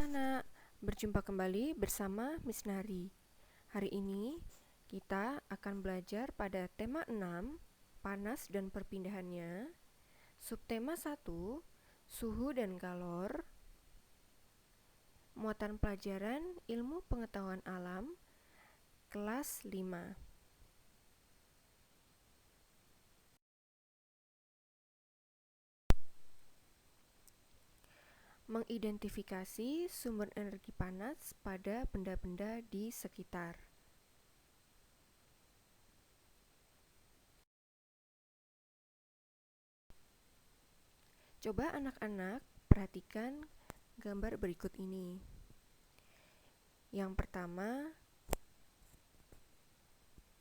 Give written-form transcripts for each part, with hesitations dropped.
anak-anak, berjumpa kembali bersama Miss Nari. Hari ini kita akan belajar pada tema 6, panas dan perpindahannya, subtema 1, suhu dan kalor, muatan pelajaran ilmu pengetahuan alam, kelas 5. Mengidentifikasi sumber energi panas pada benda-benda di sekitar. Coba anak-anak perhatikan gambar berikut ini. Yang pertama,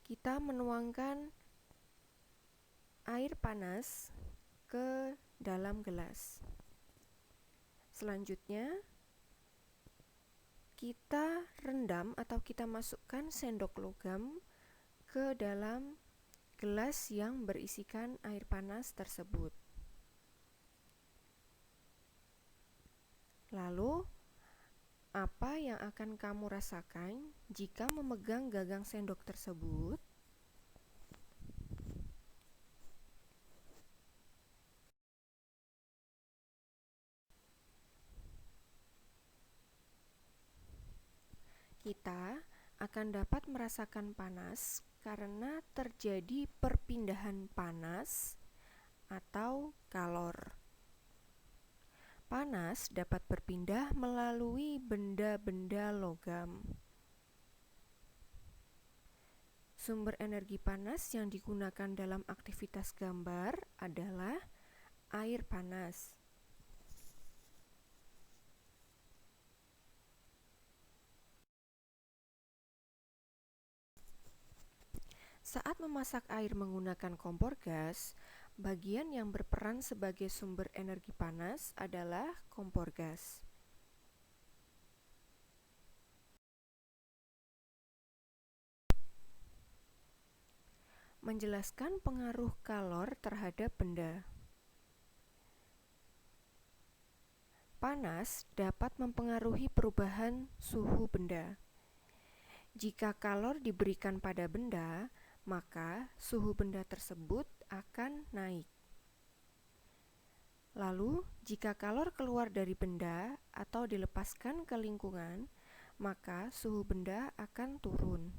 kita menuangkan air panas ke dalam gelas. Selanjutnya, kita rendam atau kita masukkan sendok logam ke dalam gelas yang berisikan air panas tersebut. Lalu, apa yang akan kamu rasakan jika memegang gagang sendok tersebut? Kita akan dapat merasakan panas karena terjadi perpindahan panas atau kalor. Panas dapat berpindah melalui benda-benda logam. Sumber energi panas yang digunakan dalam aktivitas gambar adalah air panas. Saat memasak air menggunakan kompor gas, bagian yang berperan sebagai sumber energi panas adalah kompor gas. Menjelaskan pengaruh kalor terhadap benda. Panas dapat mempengaruhi perubahan suhu benda. Jika kalor diberikan pada benda, maka suhu benda tersebut akan naik. Lalu, jika kalor keluar dari benda atau dilepaskan ke lingkungan, maka suhu benda akan turun.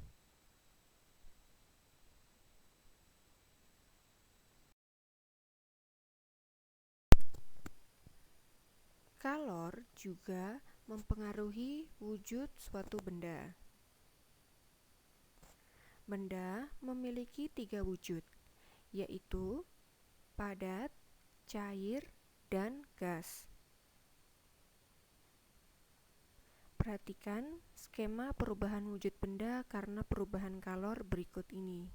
Kalor juga mempengaruhi wujud suatu benda. Benda memiliki 3 wujud, yaitu padat, cair, dan gas. Perhatikan skema perubahan wujud benda karena perubahan kalor berikut ini.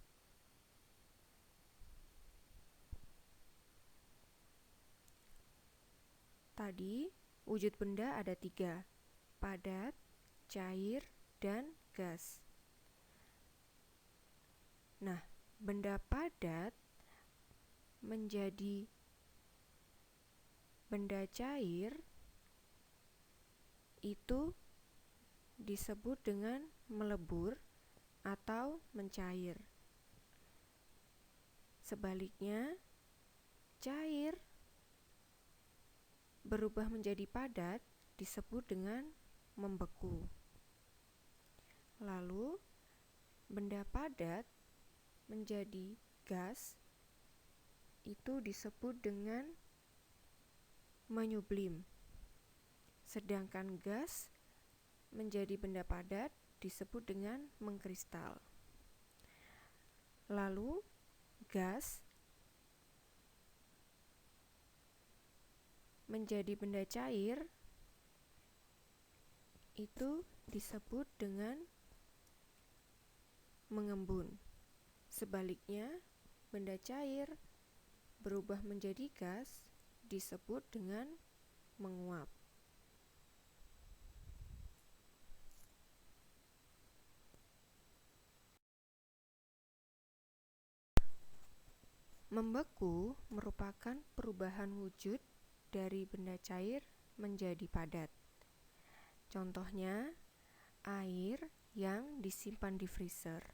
Tadi, wujud benda ada 3, padat, cair, dan gas. Nah, benda padat menjadi benda cair itu disebut dengan melebur atau mencair. Sebaliknya, cair berubah menjadi padat disebut dengan membeku. Lalu, benda padat menjadi gas itu disebut dengan menyublim. Sedangkan gas menjadi benda padat disebut dengan mengkristal. Lalu, gas menjadi benda cair itu disebut dengan mengembun. Sebaliknya, benda cair berubah menjadi gas disebut dengan menguap. Membeku merupakan perubahan wujud dari benda cair menjadi padat. Contohnya, air yang disimpan di freezer,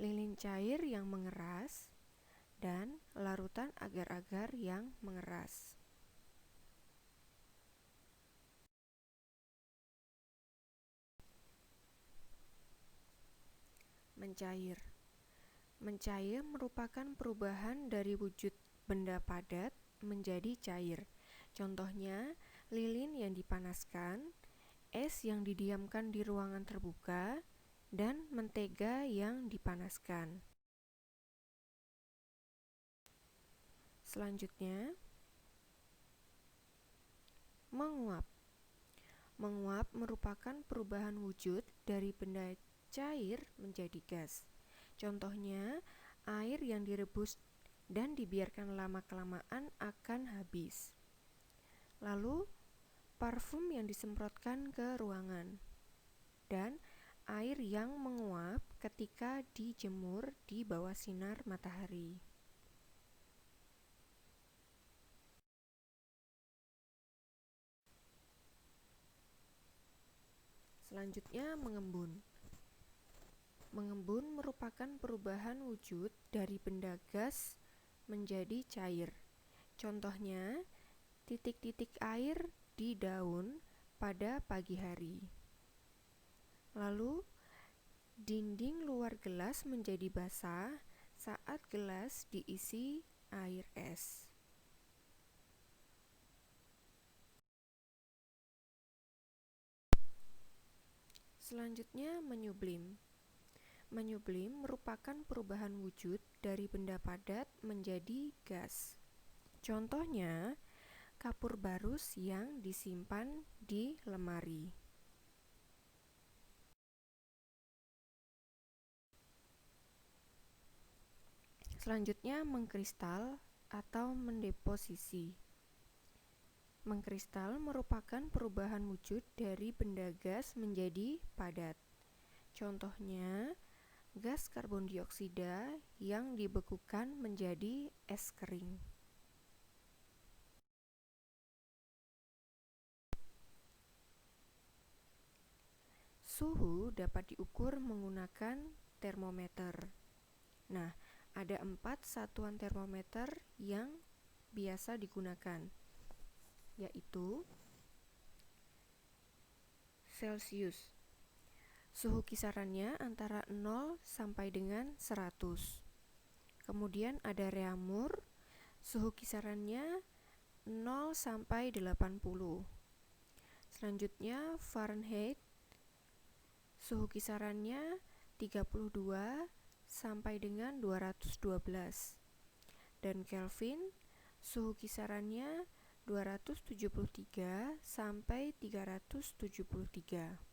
lilin cair yang mengeras, dan larutan agar-agar yang mengeras. Mencair. Mencair merupakan perubahan dari wujud benda padat menjadi cair. Contohnya, lilin yang dipanaskan, es yang didiamkan di ruangan terbuka, dan mentega yang dipanaskan. Selanjutnya, menguap. Menguap merupakan perubahan wujud dari benda cair menjadi gas. Contohnya, air yang direbus dan dibiarkan lama-kelamaan akan habis. Lalu, parfum yang disemprotkan ke ruangan, dan air yang menguap ketika dijemur di bawah sinar matahari. Selanjutnya, mengembun. Mengembun merupakan perubahan wujud dari benda gas menjadi cair. Contohnya, titik-titik air di daun pada pagi hari. Lalu, dinding luar gelas menjadi basah saat gelas diisi air es. Selanjutnya, menyublim. Menyublim merupakan perubahan wujud dari benda padat menjadi gas. Contohnya, kapur barus yang disimpan di lemari. Selanjutnya, mengkristal atau mendeposisi. Mengkristal merupakan perubahan wujud dari benda gas menjadi padat. Contohnya, gas karbon dioksida yang dibekukan menjadi es kering. Suhu dapat diukur menggunakan termometer. Nah, ada 4 satuan termometer yang biasa digunakan, yaitu Celsius. Suhu kisarannya antara 0 sampai dengan 100. Kemudian ada Reaumur, suhu kisarannya 0 sampai 80. Selanjutnya Fahrenheit, suhu kisarannya 32 sampai dengan 212. Dan Kelvin, suhu kisarannya 273 sampai 373.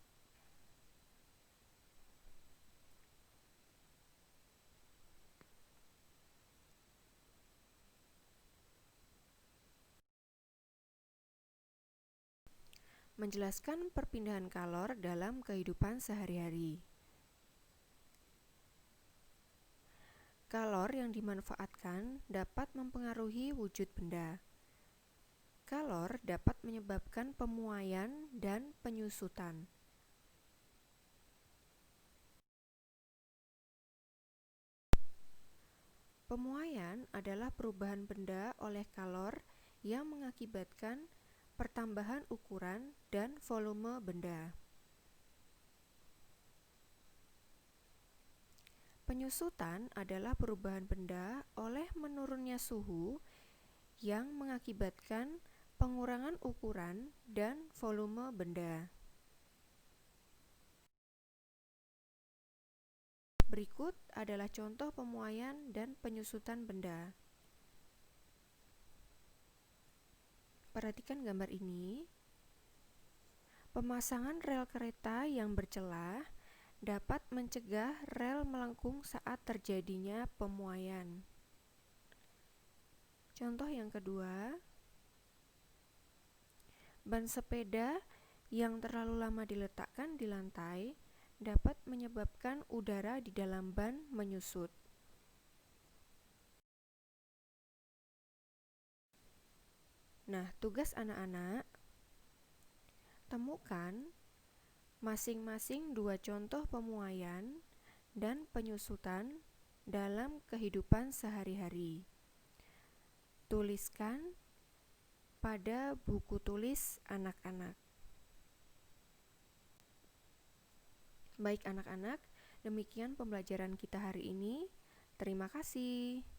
Menjelaskan perpindahan kalor dalam kehidupan sehari-hari. Kalor yang dimanfaatkan dapat mempengaruhi wujud benda. Kalor dapat menyebabkan pemuaian dan penyusutan. Pemuaian adalah perubahan benda oleh kalor yang mengakibatkan pertambahan ukuran dan volume benda. Penyusutan adalah perubahan benda oleh menurunnya suhu yang mengakibatkan pengurangan ukuran dan volume benda. Berikut adalah contoh pemuaian dan penyusutan benda. Perhatikan gambar ini. Pemasangan rel kereta yang bercelah dapat mencegah rel melengkung saat terjadinya pemuaian. Contoh yang kedua, ban sepeda yang terlalu lama diletakkan di lantai dapat menyebabkan udara di dalam ban menyusut. Nah, tugas anak-anak, Temukan masing-masing dua contoh pemuaian dan penyusutan dalam kehidupan sehari-hari. Tuliskan pada buku tulis anak-anak. Baik anak-anak, demikian pembelajaran kita hari ini. Terima kasih.